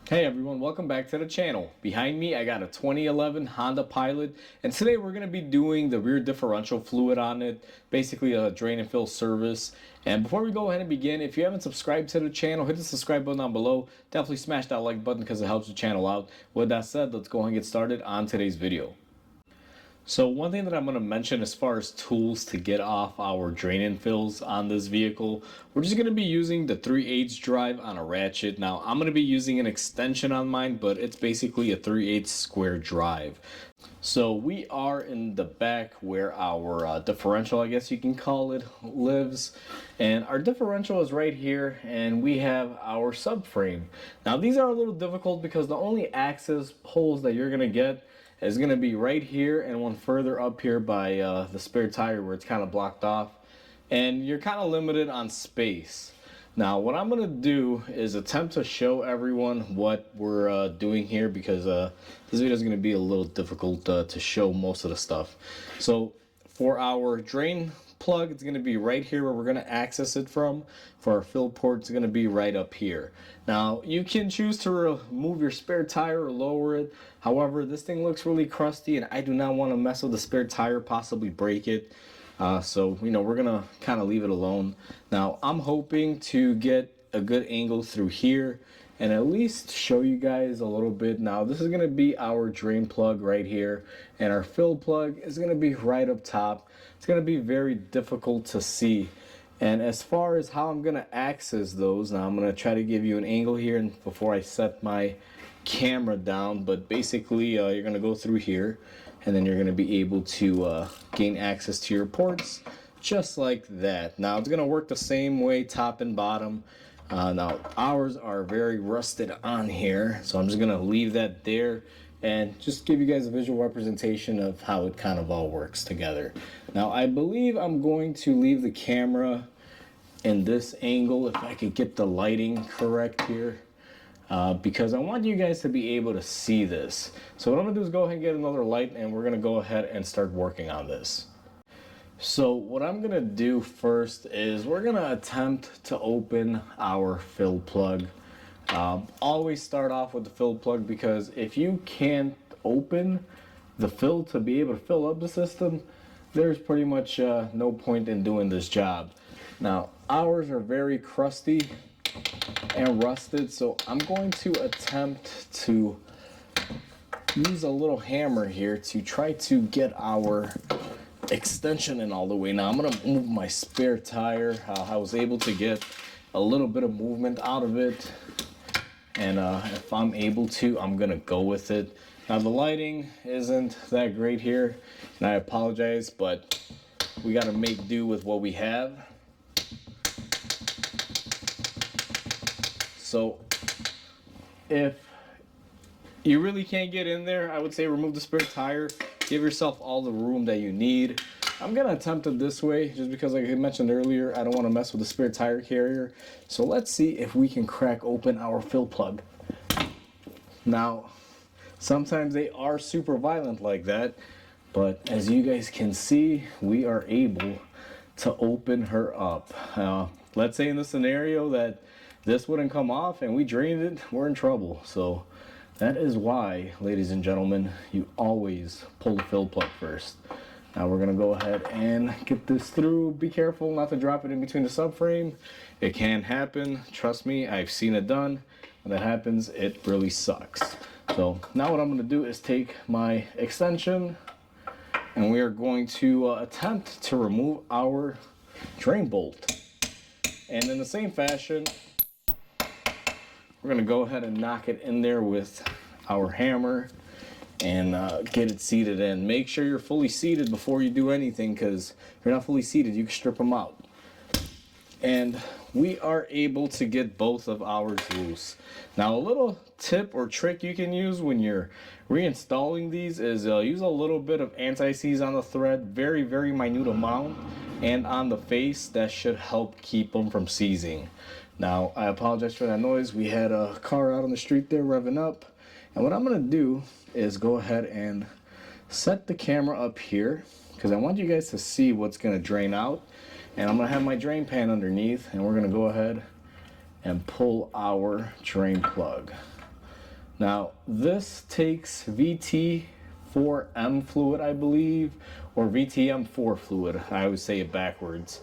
Hey everyone, welcome back to the channel. Behind me I got a 2011 Honda Pilot, and today we're going to be doing the rear differential fluid on it, basically a drain and fill service. And before we go ahead and begin, if you haven't subscribed to the channel, hit the subscribe button down below. Definitely smash that like button because it helps the channel out. With that said, let's go ahead and get started on today's video. So one thing that I'm going to mention as far as tools to get off our drain and fills on this vehicle, we're just going to be using the 3/8 drive on a ratchet. Now I'm going to be using an extension on mine, but it's basically a 3/8 square drive. So we are in the back where our differential, I guess you can call it, lives. And our differential is right here, and we have our subframe. Now these are a little difficult because the only access holes that you're going to get is going to be right here and one further up here by the spare tire where it's kind of blocked off. And you're kind of limited on space. Now what I'm going to do is attempt to show everyone what we're doing here, because this video is going to be a little difficult to show most of the stuff. So for our drain plug, it's going to be right here where we're going to access it from. For our fill port, it's going to be right up here. Now you can choose to remove your spare tire or lower it. However, this thing looks really crusty and I do not want to mess with the spare tire, possibly break it. So we're gonna kind of leave it alone. Now I'm hoping to get a good angle through here and at least show you guys a little bit. Now this is gonna be our drain plug right here, and our fill plug is gonna be right up top. It's gonna be very difficult to see. And as far as how I'm gonna access those, now I'm gonna try to give you an angle here and before I set my camera down, but basically you're gonna go through here and then you're going to be able to gain access to your ports just like that. Now it's going to work the same way top and bottom. Now ours are very rusted on here, so I'm just going to leave that there and just give you guys a visual representation of how it kind of all works together. Now I believe I'm going to leave the camera in this angle if I could get the lighting correct here. Because I want you guys to be able to see this. So what I'm going to do is go ahead and get another light, and we're going to go ahead and start working on this. So what I'm going to do first is we're going to attempt to open our fill plug. Always start off with the fill plug, because if you can't open the fill to be able to fill up the system, there's pretty much no point in doing this job. Now ours are very crusty and rusted, so I'm going to attempt to use a little hammer here to try to get our extension in all the way. Now I'm going to move my spare tire. I was able to get a little bit of movement out of it, and if I'm able to, I'm going to go with it. Now the lighting isn't that great here, and I apologize, but we got to make do with what we have. So if you really can't get in there, I would say remove the spare tire. Give yourself all the room that you need. I'm going to attempt it this way just because, like I mentioned earlier, I don't want to mess with the spare tire carrier. So let's see if we can crack open our fill plug. Now, sometimes they are super violent like that, but as you guys can see, we are able to open her up. Let's say in the scenario that this wouldn't come off and we drained it, we're in trouble. So that is why, ladies and gentlemen, you always pull the fill plug first. Now we're gonna go ahead and get this through. Be careful not to drop it in between the subframe. It can happen, trust me, I've seen it done. When that happens, it really sucks. So now what I'm gonna do is take my extension and we are going to attempt to remove our drain bolt. And in the same fashion, we're going to go ahead and knock it in there with our hammer and get it seated in. Make sure you're fully seated before you do anything, because if you're not fully seated, you can strip them out. And we are able to get both of ours loose. Now a little tip or trick you can use when you're reinstalling these is use a little bit of anti-seize on the thread, very, very minute amount, and on the face. That should help keep them from seizing. Now, I apologize for that noise. We had a car out on the street there revving up. And what I'm going to do is go ahead and set the camera up here, because I want you guys to see what's going to drain out. And I'm going to have my drain pan underneath, and we're going to go ahead and pull our drain plug. Now this takes VT4M fluid, I believe, or VTM4 fluid. I always say it backwards.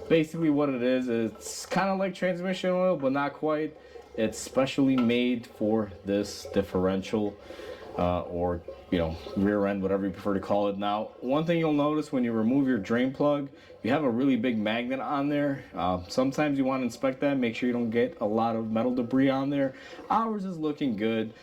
Basically what it is, it's kind of like transmission oil, but not quite. It's specially made for this differential, or rear end, whatever you prefer to call it. Now, one thing you'll notice when you remove your drain plug, you have a really big magnet on there. Sometimes you want to inspect that, make sure you don't get a lot of metal debris on there. Ours is looking good.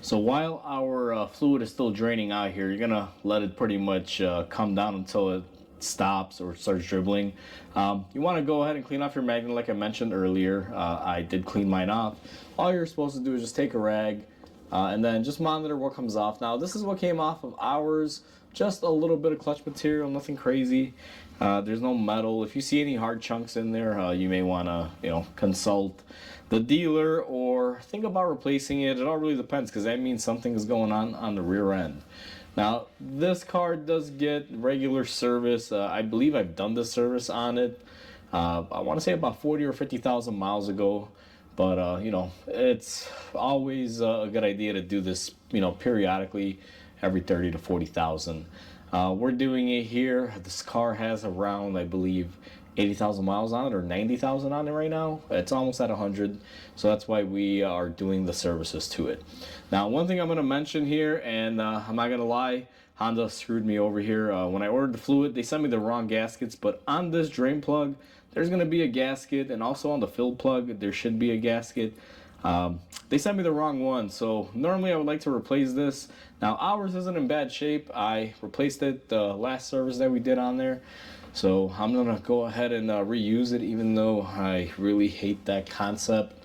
So while our fluid is still draining out here, you're gonna let it pretty much come down until it stops or starts dribbling. You want to go ahead and clean off your magnet like I mentioned earlier. I did clean mine off. All you're supposed to do is just take a rag, and then just monitor what comes off. Now this is what came off of ours, just a little bit of clutch material, nothing crazy. There's no metal. If you see any hard chunks in there, you may want to consult the dealer or think about replacing it. It all really depends, because that means something is going on the rear end. Now this car does get regular service. I believe I've done the service on it, I want to say about 40 or 50,000 miles ago. But it's always a good idea to do this periodically, every 30 to 40,000. We're doing it here. This car has around, I believe, 80,000 miles on it, or 90,000 on it right now. It's almost at 100, so that's why we are doing the services to it. Now, one thing I'm going to mention here, and I'm not going to lie, Honda screwed me over here. When I ordered the fluid, they sent me the wrong gaskets, but on this drain plug, there's going to be a gasket, and also on the fill plug, there should be a gasket. They sent me the wrong one, so normally I would like to replace this. Now, ours isn't in bad shape. I replaced it the last service that we did on there. So I'm gonna go ahead and reuse it, even though I really hate that concept.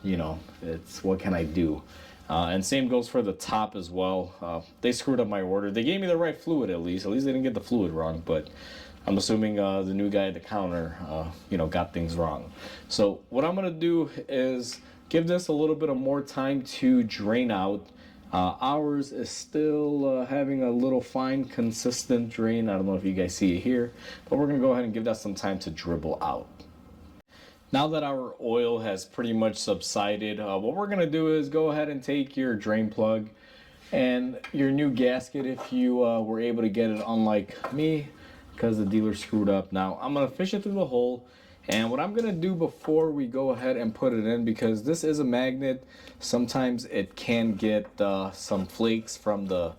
It's what can I do? And same goes for the top as well. They screwed up my order. They gave me the right fluid at least. At least they didn't get the fluid wrong, but I'm assuming the new guy at the counter, got things wrong. So what I'm gonna do is give this a little bit of more time to drain out. Ours is still having a little fine, consistent drain. I don't know if you guys see it here, but we're gonna go ahead and give that some time to dribble out. Now that our oil has pretty much subsided, what we're gonna do is go ahead and take your drain plug and your new gasket, if you were able to get it, unlike me, because the dealer screwed up. Now I'm gonna fish it through the hole. And what I'm gonna do before we go ahead and put it in, because this is a magnet, sometimes it can get some flakes from the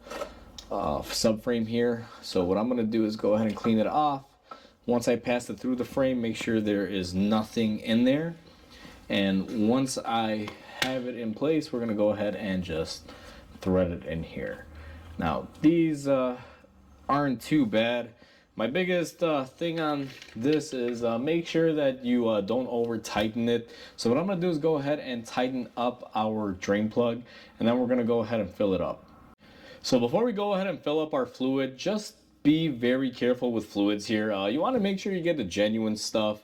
subframe here. So what I'm gonna do is go ahead and clean it off. Once I pass it through the frame, make sure there is nothing in there. And once I have it in place, we're gonna go ahead and just thread it in here. Now these aren't too bad. My biggest thing on this is make sure that you don't over tighten it. So what I'm gonna do is go ahead and tighten up our drain plug, and then we're gonna go ahead and fill it up. So before we go ahead and fill up our fluid, just be very careful with fluids here. You wanna make sure you get the genuine stuff.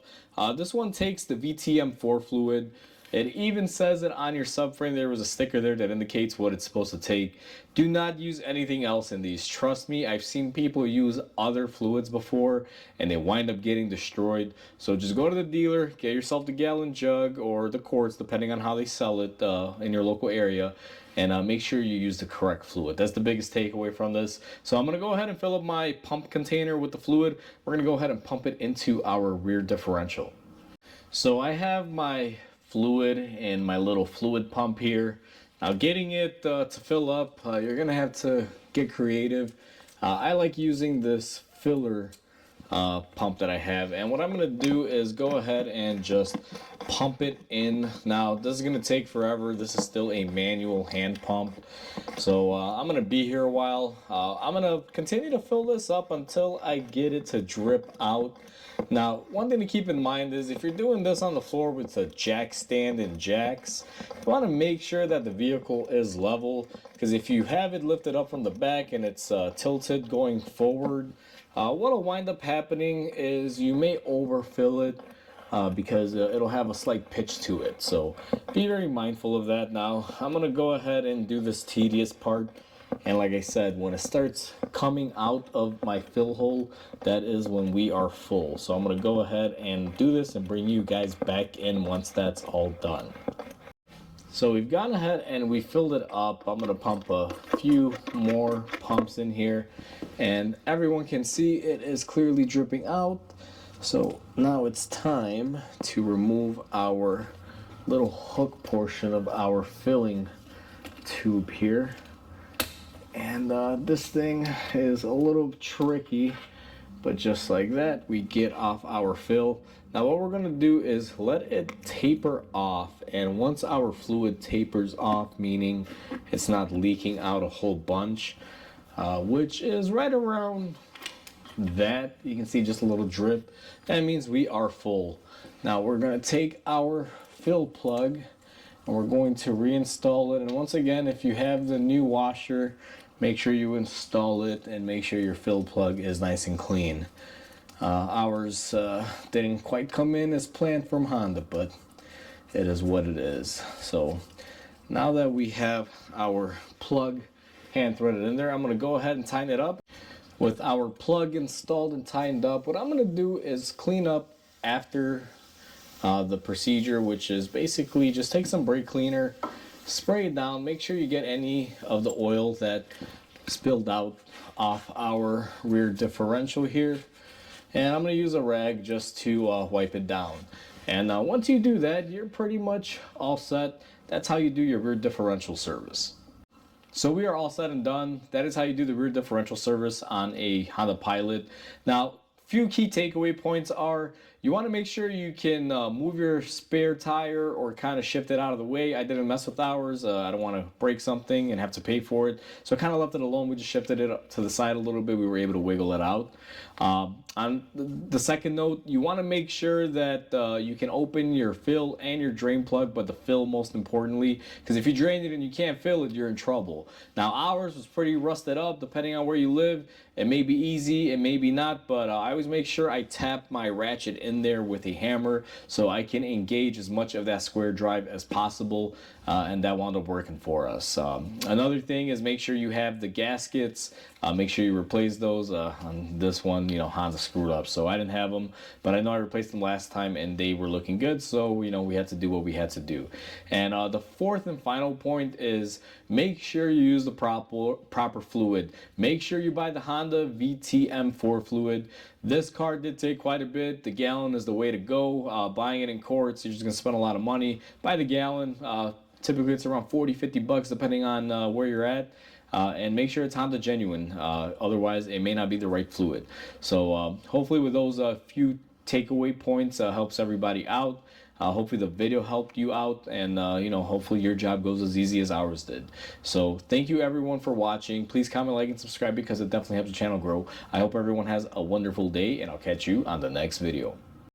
This one takes the VTM4 fluid. It even says it on your subframe. There was a sticker there that indicates what it's supposed to take. Do not use anything else in these. Trust me, I've seen people use other fluids before and they wind up getting destroyed. So just go to the dealer, get yourself the gallon jug or the quarts, depending on how they sell it in your local area, and make sure you use the correct fluid. That's the biggest takeaway from this. So I'm gonna go ahead and fill up my pump container with the fluid. We're gonna go ahead and pump it into our rear differential. So I have my fluid in my little fluid pump here. Now getting it to fill up, you're gonna have to get creative. I like using this filler pump that I have, and what I'm gonna do is go ahead and just pump it in. Now this is gonna take forever. This is still a manual hand pump, so I'm gonna be here a while. I'm gonna continue to fill this up until I get it to drip out. Now, one thing to keep in mind is if you're doing this on the floor with a jack stand and jacks, you want to make sure that the vehicle is level, because if you have it lifted up from the back and it's tilted going forward, what'll wind up happening is you may overfill it because it'll have a slight pitch to it. So be very mindful of that. Now, I'm going to go ahead and do this tedious part. And like I said, when it starts coming out of my fill hole, that is when we are full. So I'm going to go ahead and do this and bring you guys back in once that's all done. So we've gone ahead and we filled it up. I'm gonna pump a few more pumps in here, and everyone can see it is clearly dripping out. So now it's time to remove our little hook portion of our filling tube here. And this thing is a little tricky, but just like that, we get off our fill. Now what we're gonna do is let it taper off, and once our fluid tapers off, meaning it's not leaking out a whole bunch, which is right around that, you can see just a little drip, that means we are full. Now we're gonna take our fill plug and we're going to reinstall it. And once again, if you have the new washer, make sure you install it and make sure your fill plug is nice and clean. Ours didn't quite come in as planned from Honda, but it is what it is. So now that we have our plug hand threaded in there, I'm going to go ahead and tighten it up. With our plug installed and tightened up, what I'm going to do is clean up after the procedure, which is basically just take some brake cleaner, spray it down, make sure you get any of the oil that spilled out off our rear differential here. And I'm going to use a rag just to wipe it down. And once you do that, you're pretty much all set. That's how you do your rear differential service. So we are all set and done. That is how you do the rear differential service on a Honda Pilot. Now, few key takeaway points are, you want to make sure you can move your spare tire or kind of shift it out of the way. I didn't mess with ours. I don't want to break something and have to pay for it. So I kind of left it alone. We just shifted it up to the side a little bit. We were able to wiggle it out. On the second note, you want to make sure that you can open your fill and your drain plug, but the fill most importantly, because if you drain it and you can't fill it, you're in trouble. Now ours was pretty rusted up. Depending on where you live, it may be easy, it may be not, but I always make sure I tap my ratchet in there with a hammer so I can engage as much of that square drive as possible, and that wound up working for us. Another thing is make sure you have the gaskets. Make sure you replace those. On this one, you know, Honda screwed up, so I didn't have them, but I know I replaced them last time and they were looking good, so you know, we had to do what we had to do. And the fourth and final point is make sure you use the proper fluid. Make sure you buy the Honda VTM4 fluid. This car did take quite a bit. The gallon is the way to go. Buying it in quarts, you're just gonna spend a lot of money. Buy the gallon. Typically it's around 40-50 bucks depending on where you're at. And make sure it's Honda genuine, otherwise it may not be the right fluid. So hopefully with those few takeaway points helps everybody out. Hopefully the video helped you out, and you know, hopefully your job goes as easy as ours did. So thank you everyone for watching. Please comment, like, and subscribe because it definitely helps the channel grow. I hope everyone has a wonderful day, and I'll catch you on the next video.